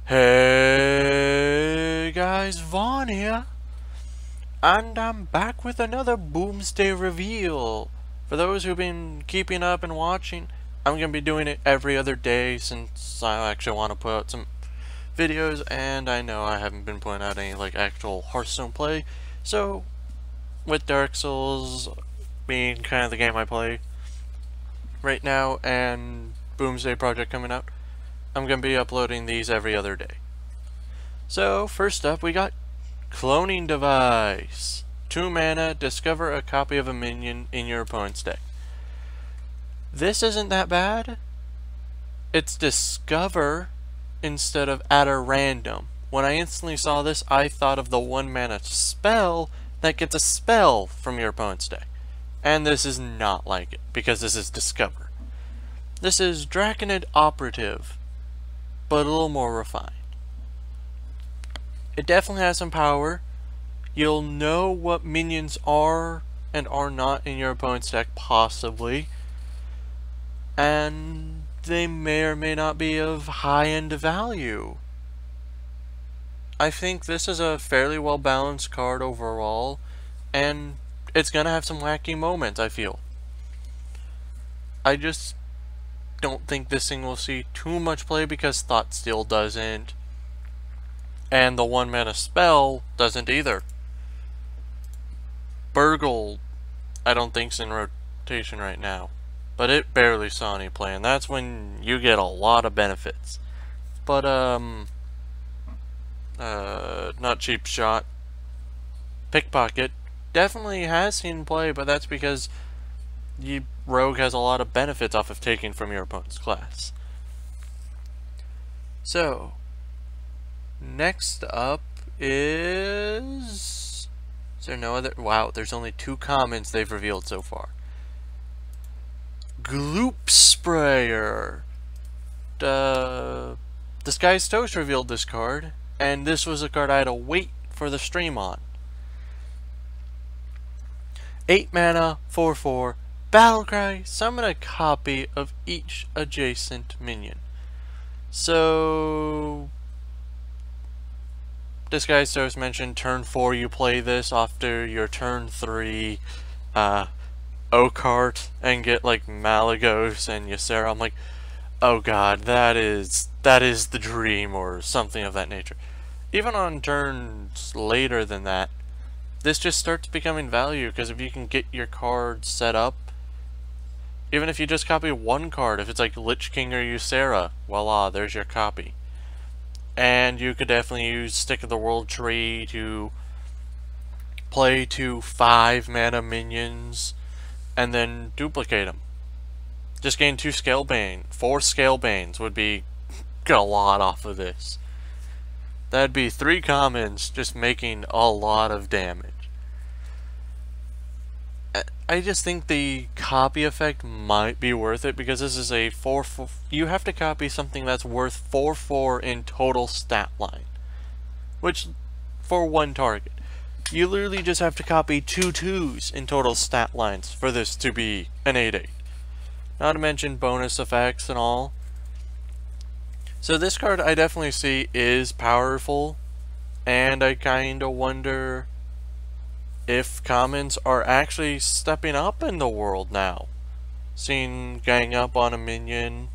Hey guys, Vaughn here, and I'm back with another Boomsday reveal. For those who've been keeping up and watching, I'm going to be doing it every other day since I actually want to put out some videos, and I know I haven't been putting out any like actual Hearthstone play, so with Dark Souls being kind of the game I play right now, and Boomsday Project coming out, I'm going to be uploading these every other day. So, first up, we got Cloning Device. 2 mana, discover a copy of a minion in your opponent's deck. This isn't that bad. It's discover instead of at a random. When I instantly saw this, I thought of the 1 mana spell that gets a spell from your opponent's deck. And this is not like it, because this is discover. This is Draconid Operative, but a little more refined. It definitely has some power. You'll know what minions are and are not in your opponent's deck, possibly. And they may or may not be of high-end value. I think this is a fairly well-balanced card overall, and it's gonna have some wacky moments, I feel. I just don't think this thing will see too much play because Thoughtsteel doesn't. And the 1 mana spell doesn't either. Burgle, I don't think's in rotation right now, but it barely saw any play, and that's when you get a lot of benefits. But not Cheap Shot. Pickpocket definitely has seen play, but that's because Rogue has a lot of benefits off of taking from your opponent's class. So, next up is there no other? Wow, there's only 2 commons they've revealed so far. Gloop Sprayer. Disguised Toast revealed this card, and this was a card I had to wait for the stream on. 8 mana, 4/4, Battlecry, summon a copy of each adjacent minion. So, Disguised Toast mentioned turn 4 you play this after your turn 3 Oakheart and get like Malagos and Ysera. I'm like, oh god, that is the dream or something of that nature. Even on turns later than that, this just starts becoming value because if you can get your card set up, even if you just copy 1 card, if it's like Lich King or Ysera, voila, there's your copy. And you could definitely use Stick of the World Tree to play 2 5 mana minions and then duplicate them. Just gain 2 Scalebane. 4 Scalebanes would be a lot off of this. That'd be 3 commons just making a lot of damage. I just think the copy effect might be worth it because this is a 4/4. You have to copy something that's worth 4/4 in total stat line, which for 1 target. You literally just have to copy 2 2s in total stat lines for this to be an 8/8. Not to mention bonus effects and all. So this card I definitely see is powerful, and I kinda wonder if commons are actually stepping up in the world now. Seeing gang up on a minion,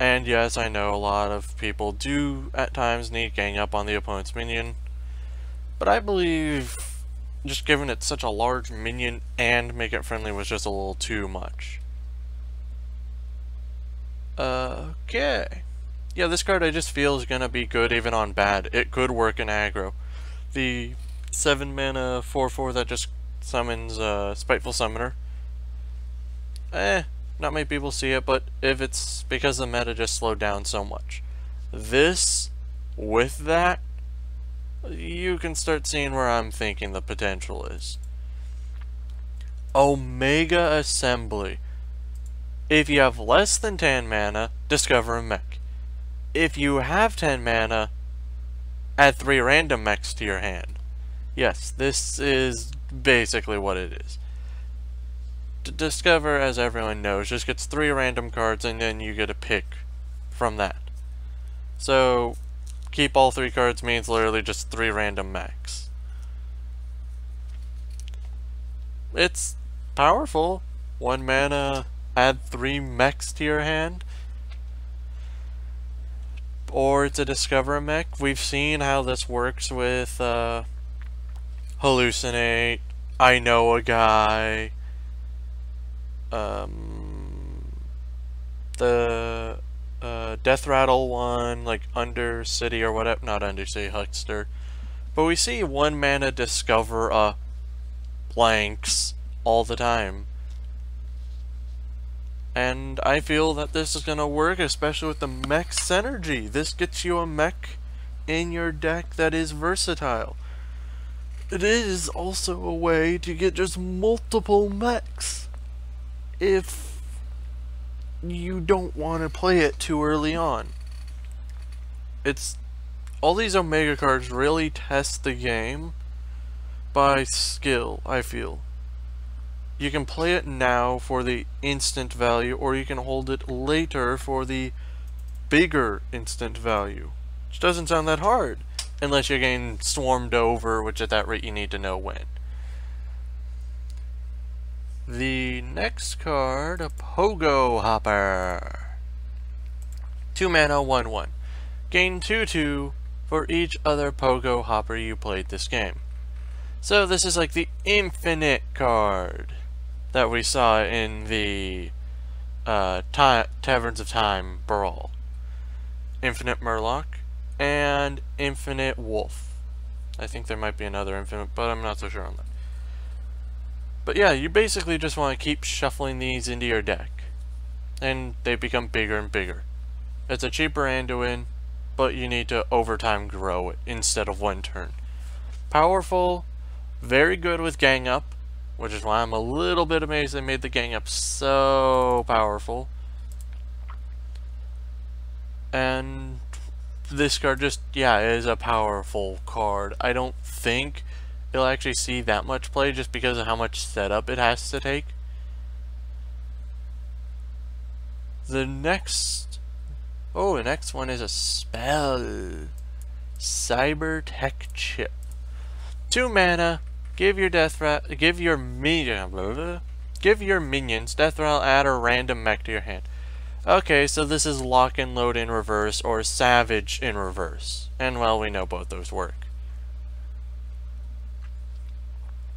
and yes, I know a lot of people do at times need gang up on the opponent's minion, but I believe just giving it such a large minion and make it friendly was just a little too much. Okay. Yeah, this card I just feel is gonna be good even on bad. It could work in aggro. The 7 mana 4/4 that just summons Spiteful Summoner. Not many people see it, but if it's because the meta just slowed down so much. This, with that, you can start seeing where I'm thinking the potential is. Omega Assembly. If you have less than 10 mana, discover a mech. If you have 10 mana, add 3 random mechs to your hand. Yes, this is basically what it is. Discover, as everyone knows, just gets 3 random cards and then you get a pick from that. So, keep all 3 cards means literally just 3 random mechs. It's powerful. 1 mana, add 3 mechs to your hand. Or to discover a mech. We've seen how this works with Hallucinate, I Know a Guy, the Death Rattle one, like Undercity or whatever, not Undercity, Huckster. But we see 1 mana discover blanks all the time. And I feel that this is going to work, especially with the mech synergy. This gets you a mech in your deck that is versatile. It is also a way to get just multiple mechs if you don't want to play it too early on. All these Omega cards really test the game by skill, I feel. You can play it now for the instant value, or you can hold it later for the bigger instant value. Which doesn't sound that hard, unless you're getting swarmed over, which at that rate you need to know when. The next card, a Pogo Hopper. 2 mana, 1/1. Gain 2/2 for each other Pogo Hopper you played this game. So this is like the infinite card that we saw in the Taverns of Time Brawl. Infinite Murloc and Infinite Wolf. I think there might be another infinite, but I'm not so sure on that. But yeah, you basically just want to keep shuffling these into your deck, and they become bigger and bigger. It's a cheaper Anduin, but you need to over time grow it instead of 1 turn. Powerful, very good with gang up, which is why I'm a little bit amazed they made the gang up so powerful. And this card just, yeah, is a powerful card. I don't think it'll actually see that much play just because of how much setup it has to take. The next one is a spell. Cyber Tech Chip. 2 mana. Give your minions Death Rattle, add a random mech to your hand. Okay, so this is Lock and Load in reverse or Savage in reverse. And well, we know both those work.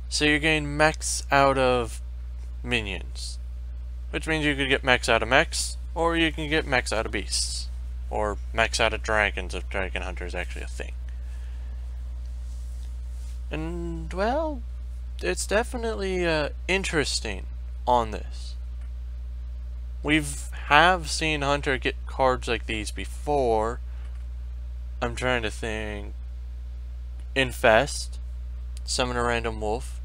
So you're getting mechs out of minions, which means you could get mechs out of mechs, or you can get mechs out of beasts, or mechs out of dragons if Dragon Hunter is actually a thing. And, well, it's definitely interesting on this. Have seen Hunter get cards like these before. I'm trying to think. Infest, summon a random wolf,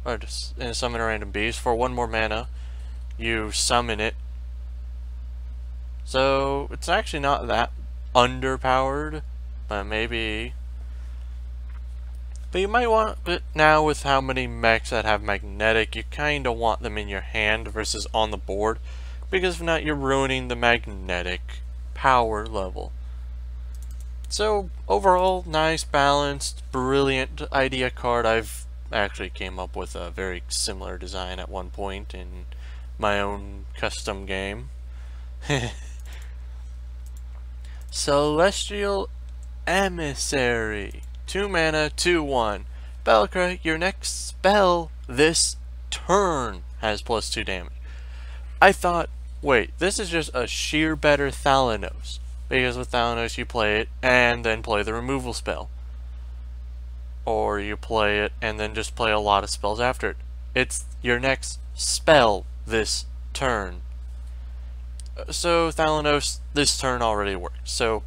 or just summon a random beast. For 1 more mana, you summon it. So, it's actually not that underpowered, but maybe. But you might want it now with how many mechs that have magnetic, you kinda want them in your hand versus on the board, because if not, you're ruining the magnetic power level. So, overall, nice, balanced, brilliant idea card. I've actually came up with a very similar design at one point in my own custom game. Celestial Emissary. 2 mana, 2/1. Belcra, your next spell this turn has +2 damage. I thought, wait, this is just a sheer better Thalanos. Because with Thalanos you play it and then play the removal spell. Or you play it and then just play a lot of spells after it. It's your next spell this turn. So Thalanos this turn already works. So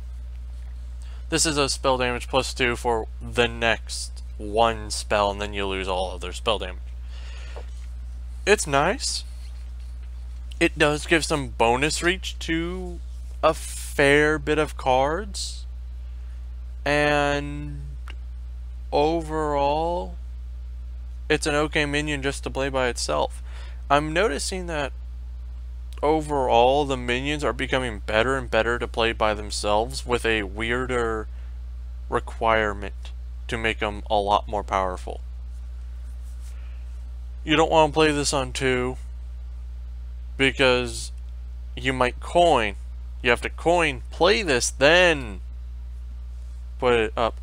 this is a spell damage +2 for the next 1 spell, and then you lose all other spell damage. It's nice. It does give some bonus reach to a fair bit of cards. And overall, it's an okay minion just to play by itself. I'm noticing that overall the minions are becoming better and better to play by themselves with a weirder requirement to make them a lot more powerful. You don't want to play this on 2 because you might coin. You have to coin, play this, then put it up.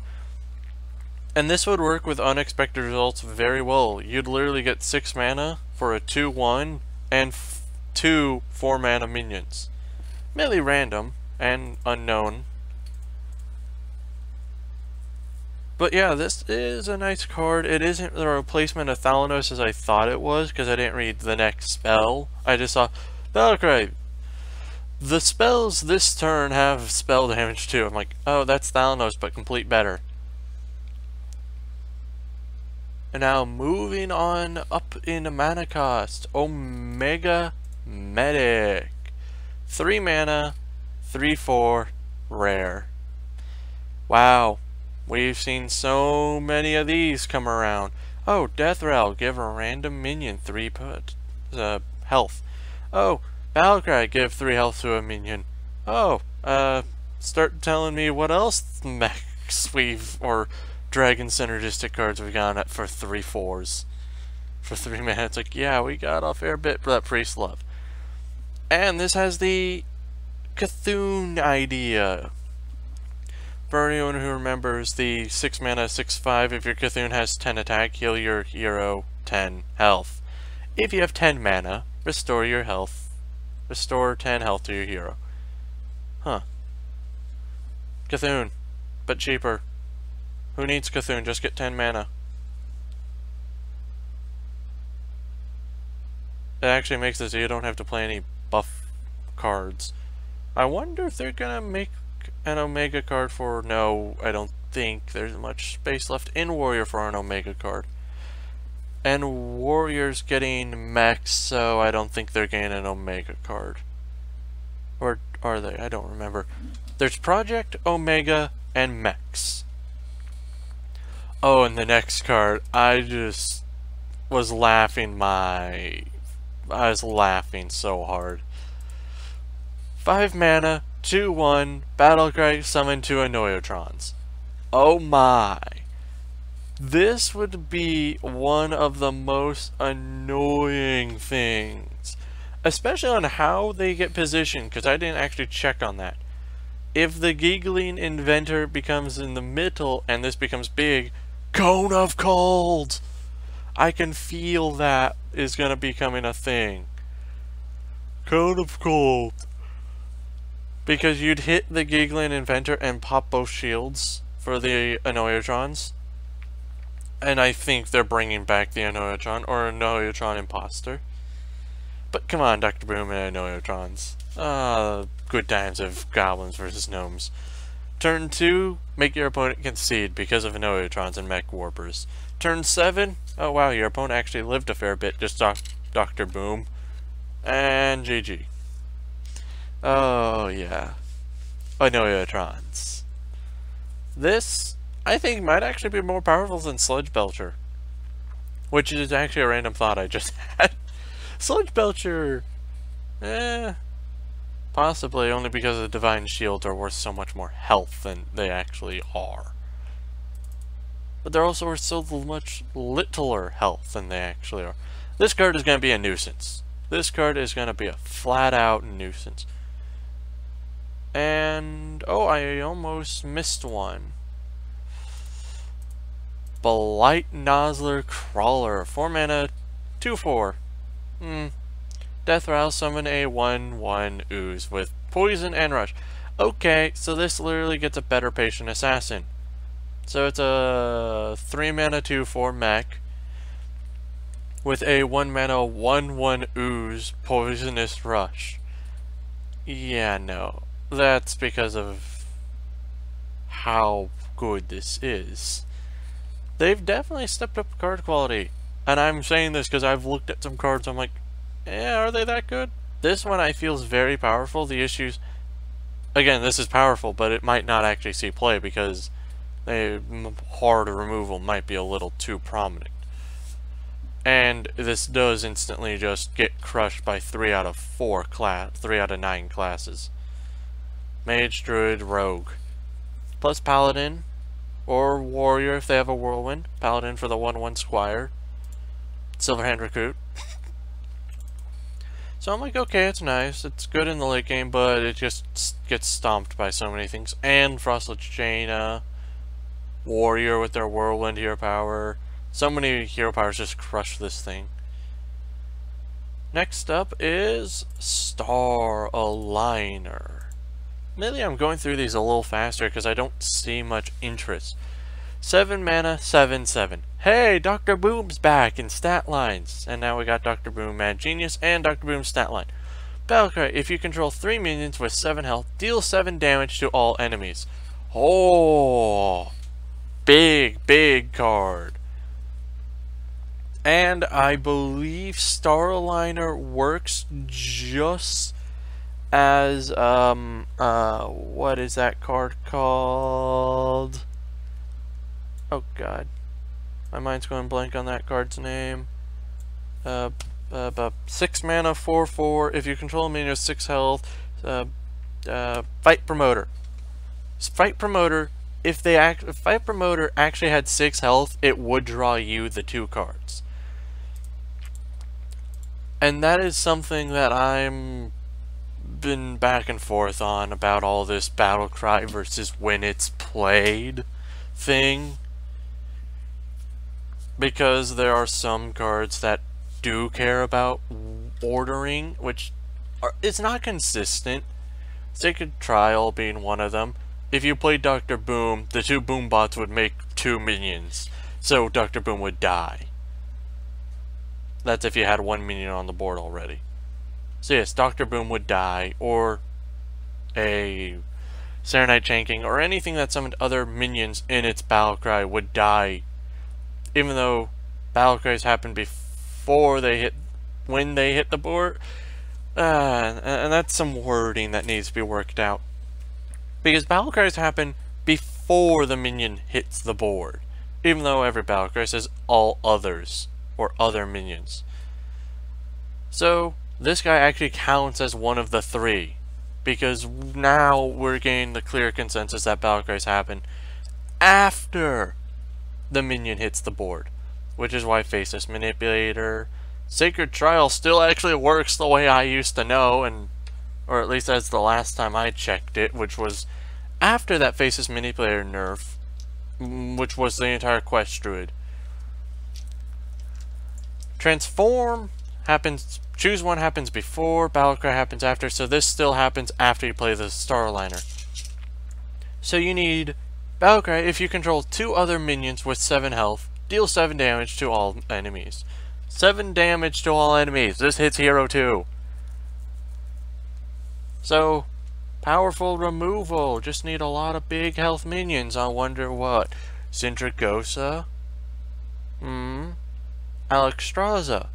And this would work with unexpected results very well. You'd literally get 6 mana for a 2/1 and 2 4-mana minions. Merely random and unknown. But yeah, this is a nice card. It isn't the replacement of Thalanos as I thought it was, because I didn't read the next spell. I just saw Battlecry. The spells this turn have spell damage too. I'm like, oh, that's Thalanos, but complete better. And now moving on up in mana cost, Omega Medic. 3 mana, 3/4, rare. Wow, we've seen so many of these come around. Oh, Death Rattle, give a random minion 3 health. Oh, Battlecry, give 3 health to a minion. Oh, start telling me what else mechs or Dragon Synergistic cards we got at for 3/4s. For 3 mana, it's like, yeah, we got a fair bit for that Priest Love. And this has the Cthulhu idea. For anyone who remembers the 6 mana, 6/5, if your Cthulhu has 10 attack, heal your hero 10 health. If you have 10 mana, restore your health. Restore 10 health to your hero. Huh. Cthulhu, but cheaper. Who needs Cthulhu? Just get 10 mana. It actually makes it so you don't have to play any buff cards. I wonder if they're gonna make an Omega card for... No, I don't think there's much space left in Warrior for an Omega card. And Warrior's getting mechs, so I don't think they're getting an Omega card. Or are they? I don't remember. There's Project, Omega, and mechs. Oh, and the next card, I just was laughing I was laughing so hard. 5 mana, 2/1, Battlecry, summon 2 Annoyotrons. Oh my. This would be one of the most annoying things. Especially on how they get positioned, because I didn't actually check on that. If the Giggling Inventor becomes in the middle and this becomes big, Cone of Cold! I can feel that is going to be becoming a thing. Cone of Cold. Because you'd hit the Giggling Inventor and pop both shields for the Annoyotrons. And I think they're bringing back the Annoyotron or Annoyotron Imposter. But come on, Dr. Boom and Annoyotrons. Good times of goblins versus gnomes. Turn 2, make your opponent concede because of Annoyotrons and Mech Warpers. Turn 7, oh wow, your opponent actually lived a fair bit, just Dr. Boom. And GG. Oh yeah. Annoyotrons. This, I think, might actually be more powerful than Sludge Belcher. Which is actually a random thought I just had. Sludge Belcher, possibly only because the Divine Shields are worth so much more health than they actually are. But they're also worth so much littler health than they actually are. This card is going to be a nuisance. This card is going to be a flat-out nuisance. And, oh, I almost missed one. Blight Nozzler Crawler. 4 mana, 2/4. Death Rattle, summon a 1/1 ooze with poison and rush. Okay, so this literally gets a better Patient Assassin. So it's a 3 mana 2/4 mech with a 1 mana 1/1 ooze poisonous rush. Yeah, no. That's because of how good this is. They've definitely stepped up card quality. And I'm saying this because I've looked at some cards, I'm like, are they that good? This one I feel is very powerful. The issues, again, this is powerful, but it might not actually see play because the hard removal might be a little too prominent. And this does instantly just get crushed by 3 out of 9 classes. Mage, Druid, Rogue. Plus Paladin, or warrior if they have a whirlwind, paladin for the 1/1 squire, silverhand recruit. So I'm like, okay, it's nice, it's good in the late game, but it just gets stomped by so many things. And Frostlich Jaina, warrior with their whirlwind hero power. So many hero powers just crush this thing. Next up is Star Aligner. Maybe I'm going through these a little faster because I don't see much interest. 7 mana, 7/7. Hey, Dr. Boom's back in stat lines. And now we got Dr. Boom Mad Genius and Dr. Boom stat line. Battlecry, if you control 3 minions with 7 health, deal 7 damage to all enemies. Oh, big card. And I believe Star Aligner works just as, what is that card called? Oh god. My mind's going blank on that card's name. 6 mana, 4/4. If you control a minion with 6 health, Fight Promoter. Fight Promoter, if Fight Promoter actually had 6 health, it would draw you the 2 cards. And that is something that I'm been back and forth on about all this battle cry versus when it's played thing. Because there are some cards that do care about ordering, which is not consistent. Sacred Trial being one of them. If you played Dr. Boom, the 2 Boom bots would make 2 minions, so Dr. Boom would die. That's if you had 1 minion on the board already. So yes, Dr. Boom would die, or a Serenite Chanking, or anything that summoned other minions in its battlecry would die, even though battlecries happen before they hit, when they hit the board. And that's some wording that needs to be worked out. Because battlecries happen before the minion hits the board, even though every battlecry says all others, or other minions. So this guy actually counts as one of the 3, because now we're getting the clear consensus that battlecries happen after the minion hits the board, which is why Faceless Manipulator, Sacred Trial still actually works the way I used to know, and or at least that's the last time I checked it, which was after that Faceless Manipulator nerf, which was the entire Quest Druid. Transform happens, choose one happens before, Battlecry happens after, so this still happens after you play the Star Aligner. So you need Battlecry, if you control 2 other minions with 7 health, deal 7 damage to all enemies. 7 damage to all enemies. This hits Hero 2. So, powerful removal. Just need a lot of big health minions. I wonder what. Sindragosa? Alexstrasza.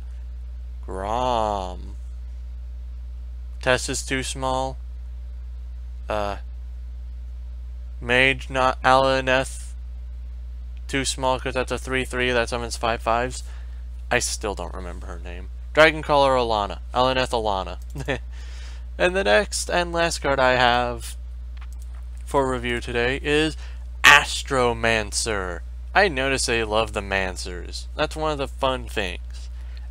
Grom. Tess is too small. Mage, not Alaneth. Too small because that's a 3/3 that summons 5/5s. I still don't remember her name. Dragoncaller Alana. Alaneth Alana. And the next and last card I have for review today is Astromancer. I notice they love the Mancers. That's one of the fun things.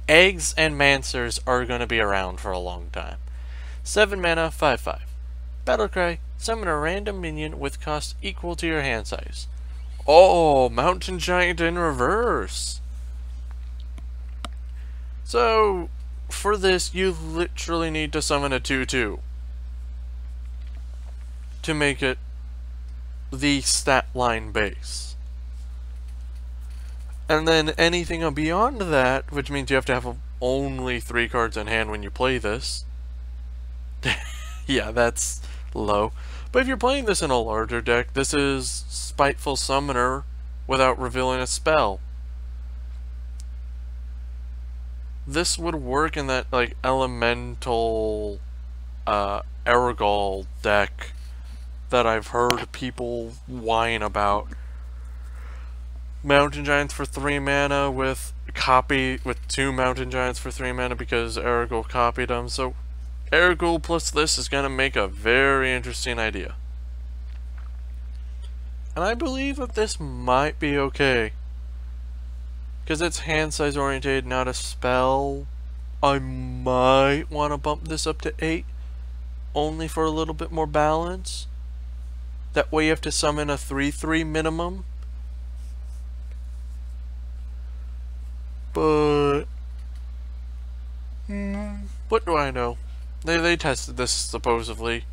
Eggs and Mancers are going to be around for a long time. 7 mana, 5/5. Battlecry, summon a random minion with cost equal to your hand size. Oh, Mountain Giant in reverse. So, for this, you literally need to summon a 2/2 to make it the stat line base. And then anything beyond that, which means you have to have only 3 cards in hand when you play this. Yeah, that's low. But if you're playing this in a larger deck, this is Spiteful Summoner without revealing a spell. This would work in that, like, elemental Ergol deck that I've heard people whine about. Mountain Giants for 3 mana with 2 Mountain Giants for 3 mana because Ergol copied them. So Ergol plus this is going to make a very interesting idea. And I believe that this might be okay. Because it's hand size oriented, not a spell. I might want to bump this up to 8. Only for a little bit more balance. That way you have to summon a 3/3 minimum. But what do I know? They tested this supposedly.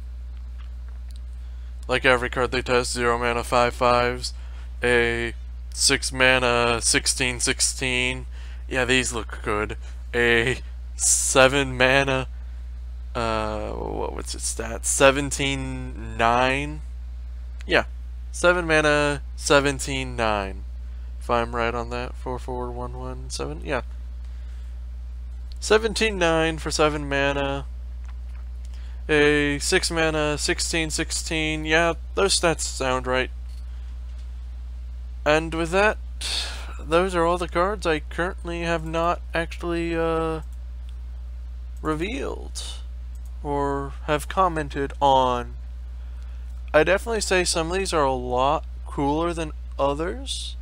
Like every card they test, 0 mana 5/5s, a 6 mana 16/16. Yeah, these look good. A 7 mana what's its stats? 17/9. Yeah. 7 mana 17/9. If I'm right on that. 4/4/1/1/7. Yeah. 17/9 for 7 mana. A 6 mana 16/16. Yeah, those stats sound right. And with that, those are all the cards I currently have not actually revealed or have commented on. I definitely say some of these are a lot cooler than others.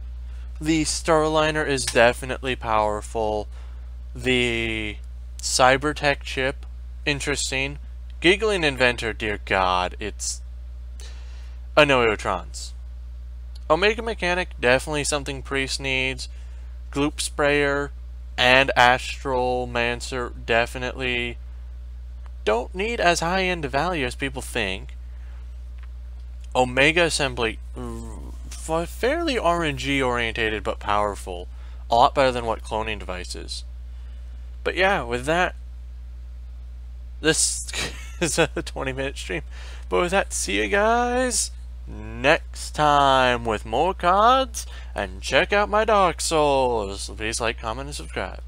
The Starliner is definitely powerful. The Cybertech chip, interesting. Giggling Inventor, dear God, it's Annoyotrons. Omega Mechanic, definitely something Priest needs. Gloop Sprayer and Astral Mancer definitely don't need as high-end value as people think. Omega Assembly, fairly RNG orientated but powerful. A lot better than what cloning device is. But yeah, with that, this is a 20-minute stream. But with that, see you guys next time with more cards. And check out my Dark Souls. Please like, comment, and subscribe.